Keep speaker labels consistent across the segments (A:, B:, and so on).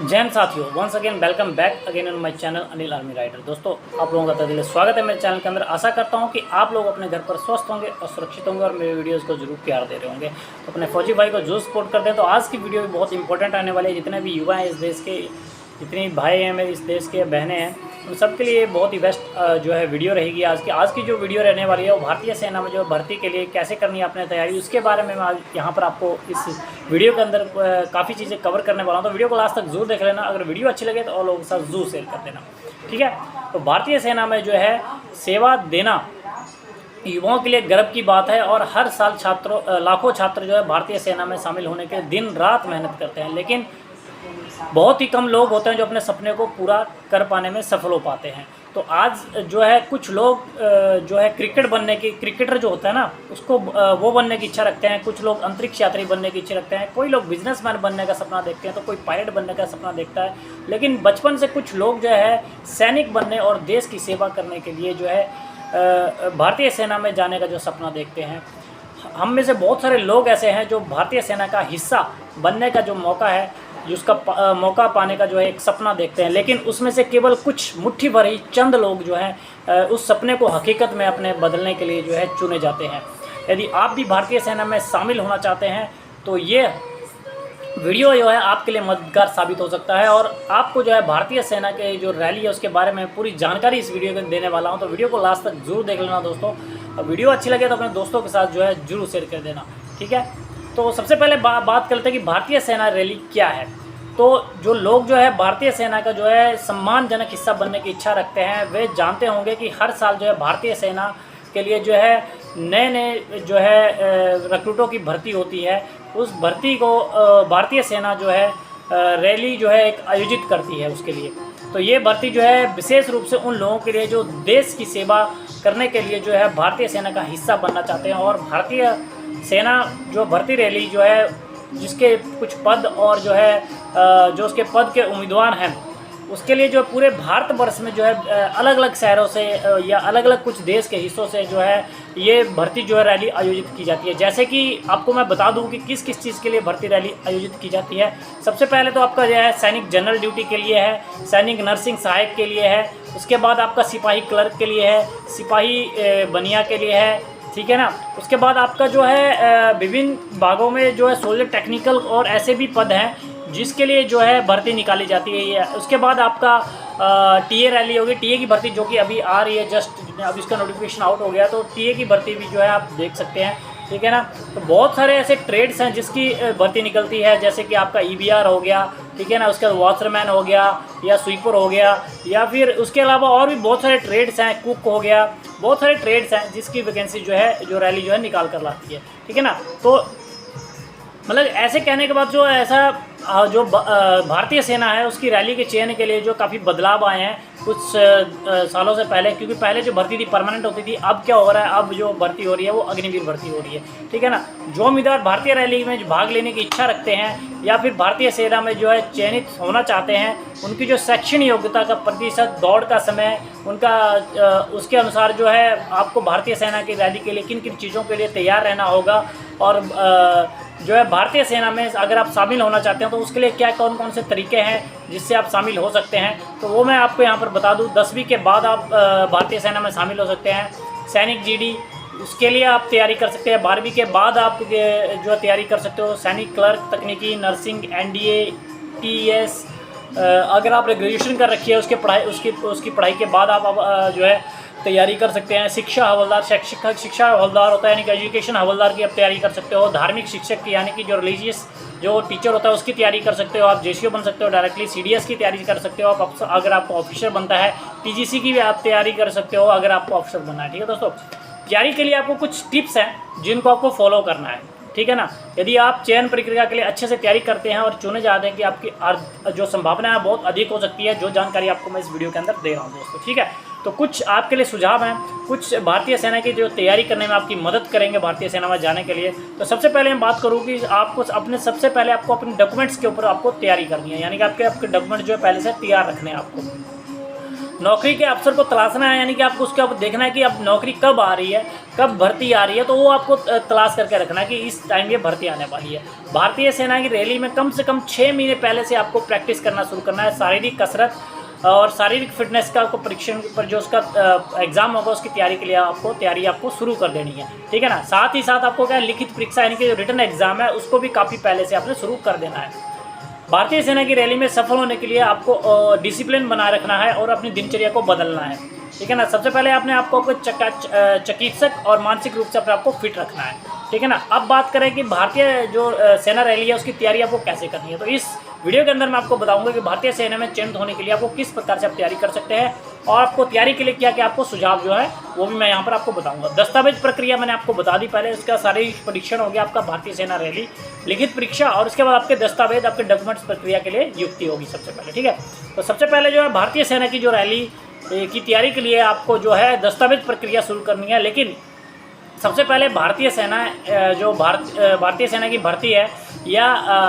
A: जैन साथियों, once again welcome back again on my channel Anil army rider. दोस्तों, आप लोगों का तहे दिल से स्वागत है मेरे चैनल के अंदर। आशा करता हूं कि आप लोग अपने घर पर स्वस्थ होंगे और सुरक्षित होंगे और मेरे वीडियोस को जरूर प्यार दे रहे होंगे। तो अपने फौजी भाई को जो सपोर्ट करते हैं। तो आज की वीडियो भी बहुत इंपॉर्टेंट आने वाली है। जितने भी युवा हैं इस देश के, जितने भाई हैं मेरे इस देश के, बहनें हैं, उन सबके लिए बहुत ही बेस्ट जो है वीडियो रहेगी आज की जो वीडियो रहने वाली है वो भारतीय सेना में जो भर्ती के लिए कैसे करनी है आपने तैयारी, उसके बारे में मैं आज यहाँ पर आपको इस वीडियो के अंदर काफ़ी चीज़ें कवर करने वाला हूँ। तो वीडियो को लास्ट तक जरूर देख लेना। अगर वीडियो अच्छी लगे तो और लोगों के साथ जरूर शेयर कर देना, ठीक है। तो भारतीय सेना में जो है सेवा देना युवाओं के लिए गर्व की बात है और हर साल लाखों छात्र जो है भारतीय सेना में शामिल होने के दिन रात मेहनत करते हैं, लेकिन बहुत ही कम लोग होते हैं जो अपने सपने को पूरा कर पाने में सफल हो पाते हैं। तो आज जो है कुछ लोग जो है क्रिकेटर जो होता है ना, उसको वो बनने की इच्छा रखते हैं। कुछ लोग अंतरिक्ष यात्री बनने की इच्छा रखते हैं। कोई लोग बिजनेसमैन बनने का सपना देखते हैं, तो कोई पायलट बनने का सपना देखता है। लेकिन बचपन से कुछ लोग जो है सैनिक बनने और देश की सेवा करने के लिए जो है भारतीय सेना में जाने का जो सपना देखते हैं। हम में से बहुत सारे लोग ऐसे हैं जो भारतीय सेना का हिस्सा बनने का जो मौका है, जिसका मौका पाने का जो है एक सपना देखते हैं, लेकिन उसमें से केवल कुछ मुट्ठी भर ही चंद लोग जो हैं उस सपने को हकीकत में अपने बदलने के लिए जो है चुने जाते हैं। यदि आप भी भारतीय सेना में शामिल होना चाहते हैं तो ये वीडियो जो है आपके लिए मददगार साबित हो सकता है। और आपको जो है भारतीय सेना के जो रैली है उसके बारे में पूरी जानकारी इस वीडियो में देने वाला हूं। तो वीडियो को लास्ट तक जरूर देख लेना दोस्तों। वीडियो अच्छी लगे तो अपने दोस्तों के साथ जो है जरूर शेयर कर देना, ठीक है। तो सबसे पहले बात करते हैं कि भारतीय सेना रैली क्या है। तो जो लोग जो है भारतीय सेना का जो है सम्मानजनक हिस्सा बनने की इच्छा रखते हैं, वे जानते होंगे कि हर साल जो है भारतीय सेना के लिए जो है नए जो है रिक्रूटों की भर्ती होती है। उस भर्ती को भारतीय सेना जो है रैली जो है एक आयोजित करती है उसके लिए। तो ये भर्ती जो है विशेष रूप से उन लोगों के लिए जो देश की सेवा करने के लिए जो है भारतीय सेना का हिस्सा बनना चाहते हैं। और भारतीय सेना जो भर्ती रैली जो है, जिसके कुछ पद और जो है जो उसके पद के उम्मीदवार हैं, उसके लिए जो पूरे भारतवर्ष में जो है अलग अलग शहरों से या अलग अलग कुछ देश के हिस्सों से जो है ये भर्ती जो है रैली आयोजित की जाती है। जैसे कि आपको मैं बता दूं कि किस किस चीज़ के लिए भर्ती रैली आयोजित की जाती है। सबसे पहले तो आपका जो है सैनिक जनरल ड्यूटी के लिए है, सैनिक नर्सिंग सहायक के लिए है, उसके बाद आपका सिपाही क्लर्क के लिए है, सिपाही बनिया के लिए है, ठीक है ना। उसके बाद आपका जो है विभिन्न भागों में जो है सोल्जर टेक्निकल और ऐसे भी पद हैं जिसके लिए जो है भर्ती निकाली जाती है। उसके बाद आपका टीए रैली होगी, टीए की भर्ती जो कि अभी आ रही है, जस्ट अब इसका नोटिफिकेशन आउट हो गया। तो टीए की भर्ती भी जो है आप देख सकते हैं, ठीक है ना। तो बहुत सारे ऐसे ट्रेड्स हैं जिसकी भर्ती निकलती है, जैसे कि आपका ईबीआर हो गया, ठीक है ना। उसके बाद वॉचरमैन हो गया या स्वीपर हो गया, या फिर उसके अलावा और भी बहुत सारे ट्रेड्स हैं, कुक हो गया, बहुत सारे ट्रेड्स हैं जिसकी वैकेंसी जो है जो रैली जो है निकाल कर लाती है, ठीक है ना। तो मतलब ऐसे कहने के बाद जो ऐसा जो भारतीय सेना है उसकी रैली के चयन के लिए जो काफ़ी बदलाव आए हैं कुछ सालों से पहले। क्योंकि पहले जो भर्ती थी परमानेंट होती थी, अब क्या हो रहा है, अब जो भर्ती हो रही है वो अग्निवीर भर्ती हो रही है, ठीक है ना। जो उम्मीदवार भारतीय रैली में भाग लेने की इच्छा रखते हैं या फिर भारतीय सेना में जो है चयनित होना चाहते हैं, उनकी जो शैक्षणिक योग्यता का प्रतिशत, दौड़ का समय, उनका उसके अनुसार जो है आपको भारतीय सेना की रैली के लिए किन किन चीज़ों के लिए तैयार रहना होगा। और जो है भारतीय सेना में अगर आप शामिल होना चाहते हैं तो उसके लिए क्या कौन कौन से तरीके हैं जिससे आप शामिल हो सकते हैं, तो वो मैं आपको यहाँ पर बता दूँ। 10वीं के बाद आप भारतीय सेना में शामिल हो सकते हैं। सैनिक जीडी, उसके लिए आप तैयारी कर सकते हैं। 12वीं के बाद आप जो है तैयारी कर सकते हो। सैनिक क्लर्क, तकनीकी, नर्सिंग, एनडीए, टीएस, अगर आप ग्रेजुएशन कर रखी है उसकी पढ़ाई के बाद आप जो है तैयारी कर सकते हैं। शिक्षा हवलदार, शिक्षा हवलदार होता है, यानी कि एजुकेशन हवलदार की आप तैयारी कर सकते हो। धार्मिक शिक्षक की, यानी कि जो रिलीजियस जो टीचर होता है उसकी तैयारी कर सकते हो। आप जेसीओ बन सकते हो डायरेक्टली। सीडीएस की तैयारी कर सकते हो आप अगर आपको ऑफिसर बनता है। टीजीसी की भी आप तैयारी कर सकते हो अगर आपको ऑफिसर बनना है, ठीक है दोस्तों। तैयारी के लिए आपको कुछ टिप्स हैं जिनको आपको फॉलो करना है, ठीक है ना। यदि आप चयन प्रक्रिया के लिए अच्छे से तैयारी करते हैं और चुने जाते हैं कि आपकी जो संभावना है बहुत अधिक हो सकती है, जो जानकारी आपको मैं इस वीडियो के अंदर दे रहा हूँ दोस्तों, ठीक है। तो कुछ आपके लिए सुझाव हैं, कुछ भारतीय सेना की जो तैयारी करने में आपकी मदद करेंगे भारतीय सेना में जाने के लिए। तो सबसे पहले मैं बात करूँ कि आपको सबसे पहले आपको अपने डॉक्यूमेंट्स के ऊपर आपको तैयारी करनी है, यानी कि आपके डॉक्यूमेंट जो है पहले से तैयार रखने हैं आपको। नौकरी के अवसर को तलाशना है, यानी कि आपको उसके ऊपर देखना है कि अब नौकरी कब आ रही है, कब भर्ती आ रही है, तो वो आपको तलाश करके रखना है कि इस टाइम ये भर्ती आने वाली है। भारतीय सेना की रैली में कम से कम 6 महीने पहले से आपको प्रैक्टिस करना शुरू करना है। शारीरिक कसरत और शारीरिक फिटनेस का आपको परीक्षण पर जो उसका एग्ज़ाम होगा उसकी तैयारी के लिए तैयारी आपको शुरू कर देनी है, ठीक है ना। साथ ही साथ आपको क्या है, लिखित परीक्षा यानी कि जो रिटन एग्जाम है उसको भी काफ़ी पहले से आपने शुरू कर देना है। भारतीय सेना की रैली में सफल होने के लिए आपको डिसिप्लिन बनाए रखना है और अपनी दिनचर्या को बदलना है, ठीक है ना। सबसे पहले आपको चिकित्सक और मानसिक रूप से अपने आपको फिट रखना है, ठीक है ना। अब बात करें कि भारतीय जो सेना रैली है उसकी तैयारी आपको कैसे करनी है, तो इस वीडियो के अंदर मैं आपको बताऊंगा कि भारतीय सेना में चयनित होने के लिए आपको किस प्रकार से आप तैयारी कर सकते हैं और आपको तैयारी के लिए क्या क्या आपको सुझाव जो है वो भी मैं यहाँ पर आपको बताऊंगा। दस्तावेज प्रक्रिया मैंने आपको बता दी पहले, उसका शारीरिक परीक्षण हो गया आपका भारतीय सेना रैली, लिखित परीक्षा और उसके बाद आपके दस्तावेज आपके डॉक्यूमेंट्स प्रक्रिया के लिए युक्ति होगी सबसे पहले, ठीक है। तो सबसे पहले जो है भारतीय सेना की जो रैली की तैयारी के लिए आपको जो है दस्तावेज प्रक्रिया शुरू करनी है। लेकिन सबसे पहले भारतीय सेना की भर्ती है या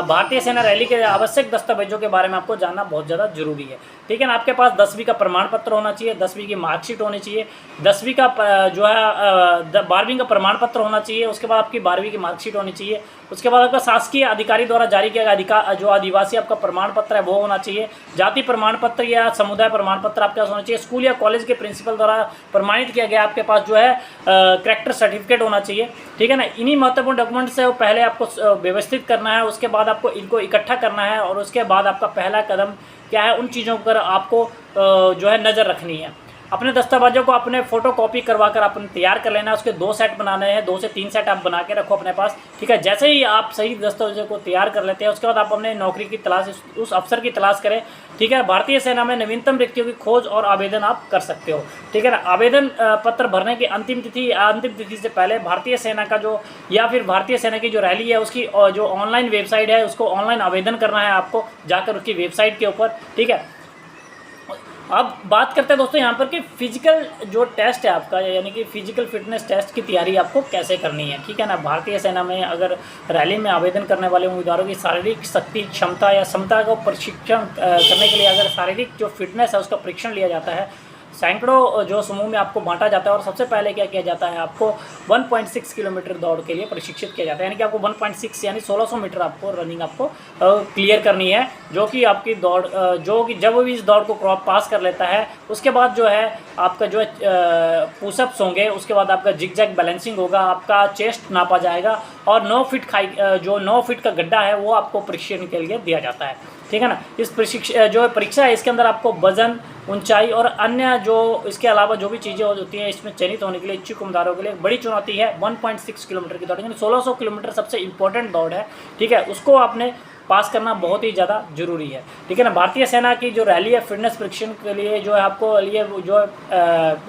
A: भारतीय सेना रैली के आवश्यक दस्तावेजों के बारे में आपको जानना बहुत ज़्यादा जरूरी है, ठीक है ना। आपके पास 10वीं का प्रमाण पत्र होना चाहिए, 10वीं की मार्कशीट होनी चाहिए, 10वीं का जो है 12वीं का प्रमाण पत्र होना चाहिए, उसके बाद आपकी 12वीं की मार्कशीट होनी चाहिए, उसके बाद आपका शासकीय अधिकारी द्वारा जारी किया गया जो आदिवासी आपका प्रमाण पत्र है वो होना चाहिए, जाति प्रमाण पत्र या समुदाय प्रमाण पत्र आपके पास होना चाहिए, स्कूल या कॉलेज के प्रिंसिपल द्वारा प्रमाणित किया गया आपके पास जो है कैरेक्टर सर्टिफिकेट होना चाहिए, ठीक है ना। इन्हीं महत्वपूर्ण डॉक्यूमेंट्स से पहले आपको व्यवस्थित करना है, उसके बाद आपको इनको इकट्ठा करना है और उसके बाद आपका पहला कदम क्या है, उन चीज़ों पर आपको जो है नज़र रखनी है। अपने दस्तावेजों को अपने फोटो कॉपी करवा कर अपने तैयार कर लेना है, उसके 2 सेट बनाने हैं, 2 से 3 सेट आप बना के रखो अपने पास, ठीक है। जैसे ही आप सही दस्तावेजों को तैयार कर लेते हैं उसके बाद आप अपने नौकरी की तलाश, उस अवसर की तलाश करें, ठीक है। भारतीय सेना में नवीनतम रिक्तियों की खोज और आवेदन आप कर सकते हो, ठीक है ना। आवेदन पत्र भरने की अंतिम तिथि से पहले भारतीय सेना का जो या फिर भारतीय सेना की जो रैली है उसकी जो ऑनलाइन वेबसाइट है उसको ऑनलाइन आवेदन करना है आपको जाकर उसकी वेबसाइट के ऊपर, ठीक है। अब बात करते हैं दोस्तों यहाँ पर कि फिजिकल जो टेस्ट है आपका, यानी कि फिजिकल फिटनेस टेस्ट की तैयारी आपको कैसे करनी है, ठीक है ना। भारतीय सेना में अगर रैली में आवेदन करने वाले उम्मीदवारों की शारीरिक शक्ति क्षमता या क्षमता को प्रशिक्षण करने के लिए अगर शारीरिक जो फिटनेस है उसका परीक्षण लिया जाता है, सैकड़ों जो समूह में आपको बांटा जाता है और सबसे पहले क्या किया जाता है, आपको 1.6 किलोमीटर दौड़ के लिए प्रशिक्षित किया जाता है, यानी कि आपको 1.6 यानी 1600 मीटर आपको रनिंग आपको क्लियर करनी है, जो कि आपकी दौड़ जो कि जब भी इस दौड़ को पास कर लेता है उसके बाद जो है आपका जो है पुशअप्स होंगे, उसके बाद आपका जिग जैग बैलेंसिंग होगा, आपका चेस्ट नापा जाएगा और 9 फीट का गड्ढा है वो आपको प्रशिक्षण के लिए दिया जाता है, ठीक है ना। इस परीक्षा है इसके अंदर आपको वजन, ऊंचाई और अन्य जो इसके अलावा जो भी चीज़ें होती हैं इसमें चयनित होने के लिए इच्छुक उम्मीदवारों के लिए बड़ी चुनौती है 1.6 किलोमीटर की दौड़, यानी 1600 किलोमीटर सबसे इंपॉर्टेंट दौड़ है, ठीक है। उसको आपने पास करना बहुत ही ज़्यादा जरूरी है, ठीक है ना। भारतीय सेना की जो रैली है फिटनेस परीक्षण के लिए जो है आपको लिए जो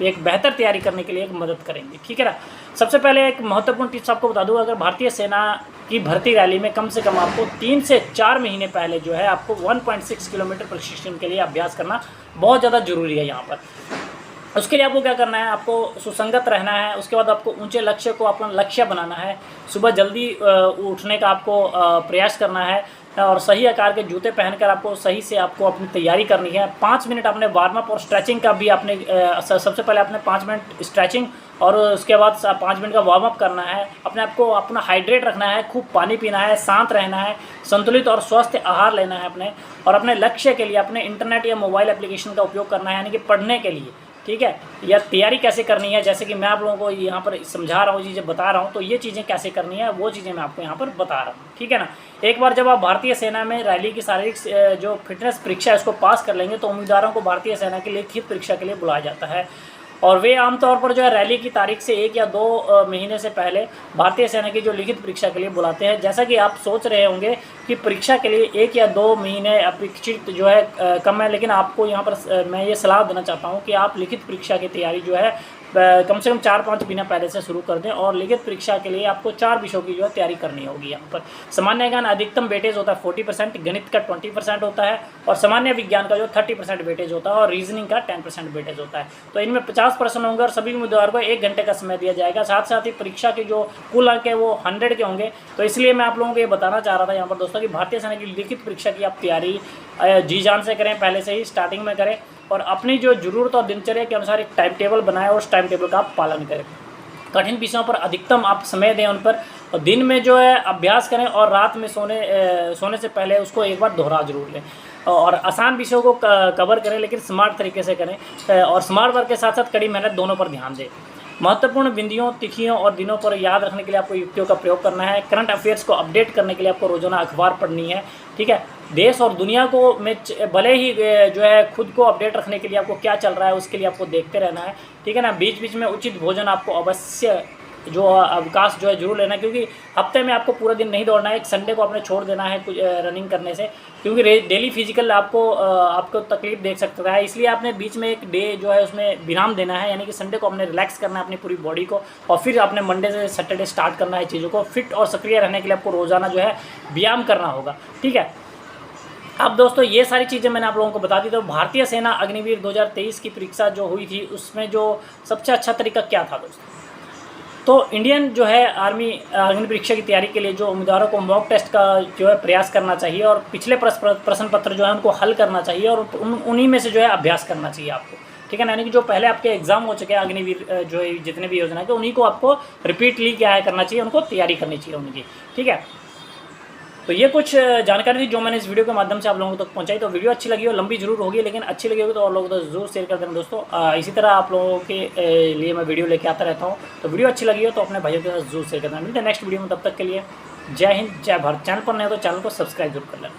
A: एक बेहतर तैयारी करने के लिए एक मदद करेंगे, ठीक है ना। सबसे पहले एक महत्वपूर्ण टिप्स आपको बता दूँ, अगर भारतीय सेना की भर्ती रैली में कम से कम आपको 3 से 4 महीने पहले जो है आपको 1.6 किलोमीटर प्रशिक्षण के लिए अभ्यास करना बहुत ज़्यादा जरूरी है यहाँ पर। उसके लिए आपको क्या करना है, आपको सुसंगत रहना है, उसके बाद आपको ऊंचे लक्ष्य को अपना लक्ष्य बनाना है, सुबह जल्दी उठने का आपको प्रयास करना है और सही आकार के जूते पहनकर आपको सही से आपको अपनी तैयारी करनी है। 5 मिनट आपने वार्म अप और स्ट्रेचिंग का भी आपने सबसे पहले आपने 5 मिनट स्ट्रेचिंग और उसके बाद 5 मिनट का वार्म अप करना है। अपने आप को अपना हाइड्रेट रखना है, खूब पानी पीना है, शांत रहना है, संतुलित और स्वस्थ आहार लेना है अपने, और अपने लक्ष्य के लिए अपने इंटरनेट या मोबाइल एप्लीकेशन का उपयोग करना है, यानी कि पढ़ने के लिए, ठीक है। या तैयारी कैसे करनी है, जैसे कि मैं आप लोगों को यहाँ पर समझा रहा हूँ, चीज़ें बता रहा हूँ, तो ये चीज़ें कैसे करनी है वो चीज़ें मैं आपको यहाँ पर बता रहा हूँ, ठीक है ना। एक बार जब आप भारतीय सेना में रैली की शारीरिक जो फिटनेस परीक्षा है उसको पास कर लेंगे तो उम्मीदवारों को भारतीय सेना के लिए लिखित परीक्षा के लिए बुलाया जाता है और वे आमतौर पर जो है रैली की तारीख से 1 या 2 महीने से पहले भारतीय सेना की जो लिखित परीक्षा के लिए बुलाते हैं। जैसा कि आप सोच रहे होंगे कि परीक्षा के लिए 1 या 2 महीने अपेक्षित जो है कम है, लेकिन आपको यहाँ पर मैं ये सलाह देना चाहता हूँ कि आप लिखित परीक्षा की तैयारी जो है कम से कम 4-5 महीने पहले से शुरू कर दें और लिखित परीक्षा के लिए आपको 4 विषयों की जो है तैयारी करनी होगी। यहाँ पर सामान्य ज्ञान अधिकतम वेटेज होता है 40%, गणित का 20% होता है और सामान्य विज्ञान का जो 30% वेटेज होता है और रीजनिंग का 10% वेटेज होता है। तो इनमें 50% होंगे और सभी उम्मीदवार को 1 घंटे का समय दिया जाएगा। साथ साथ ही परीक्षा के जो कुल अंक है वो 100 के होंगे। तो इसलिए मैं आप लोगों को ये बताना चाह रहा था यहाँ पर दोस्तों कि भारतीय सेना की लिखित परीक्षा की आप तैयारी जी जान से करें, पहले से ही स्टार्टिंग में करें और अपनी जो ज़रूरत और दिनचर्या के अनुसार एक टाइम टेबल बनाएं और उस टाइम टेबल का आप पालन करें। कठिन विषयों पर अधिकतम आप समय दें उन पर, और दिन में जो है अभ्यास करें और रात में सोने से पहले उसको एक बार दोहरा जरूर लें। और आसान विषयों को कवर करें लेकिन स्मार्ट तरीके से करें, और स्मार्ट वर्क के साथ साथ कड़ी मेहनत दोनों पर ध्यान दें। महत्वपूर्ण बिंदियों, तिथियों और दिनों पर याद रखने के लिए आपको युक्तियों का प्रयोग करना है। करंट अफेयर्स को अपडेट करने के लिए आपको रोजाना अखबार पढ़नी है, ठीक है। देश और दुनिया को में भले ही जो है खुद को अपडेट रखने के लिए आपको क्या चल रहा है उसके लिए आपको देखते रहना है, ठीक है ना। बीच बीच में उचित भोजन आपको अवश्य जो अवकाश जो है जरूर लेना है, क्योंकि हफ्ते में आपको पूरा दिन नहीं दौड़ना है, एक संडे को आपने छोड़ देना है कुछ रनिंग करने से, क्योंकि डेली फिजिकल आपको तकलीफ देख सकता है। इसलिए आपने बीच में एक डे जो है उसमें विराम देना है, यानी कि संडे को आपने रिलैक्स करना है अपनी पूरी बॉडी को, और फिर आपने मंडे से सैटरडे स्टार्ट करना है चीज़ों को। फिट और सक्रिय रहने के लिए आपको रोज़ाना जो है व्यायाम करना होगा, ठीक है। अब दोस्तों ये सारी चीज़ें मैंने आप लोगों को बता दी। तो भारतीय सेना अग्निवीर 2023 की परीक्षा जो हुई थी उसमें जो सबसे अच्छा तरीका क्या था दोस्तों, तो इंडियन जो है आर्मी अग्नि परीक्षा की तैयारी के लिए जो उम्मीदवारों को मॉक टेस्ट का जो है प्रयास करना चाहिए, और पिछले प्रश्न पत्र जो है उनको हल करना चाहिए, और उन्हीं में से जो है अभ्यास करना चाहिए आपको, ठीक है ना। यानी कि जो पहले आपके एग्जाम हो चुके हैं अग्निवीर जो है जितने भी योजना के, उन्हीं को आपको रिपीटली क्या है करना चाहिए, उनको तैयारी करनी चाहिए उनकी, ठीक है। तो ये कुछ जानकारी थी जो मैंने इस वीडियो के माध्यम से आप लोगों तक पहुंचाई। तो वीडियो अच्छी लगी हो, लंबी जरूर होगी लेकिन अच्छी लगी होगी तो और लोगों को तो जरूर शेयर कर देना दोस्तों। इसी तरह आप लोगों के लिए मैं वीडियो लेके आता रहता हूं, तो वीडियो अच्छी लगी हो तो अपने भाइयों के साथ जरूर शेयर कर देना। मिलते हैं नेक्स्ट वीडियो में, तब तक के लिए जय हिंद जय भारत। चैनल पर नए हो तो चैनल को सब्सक्राइब जरूर कर लेना।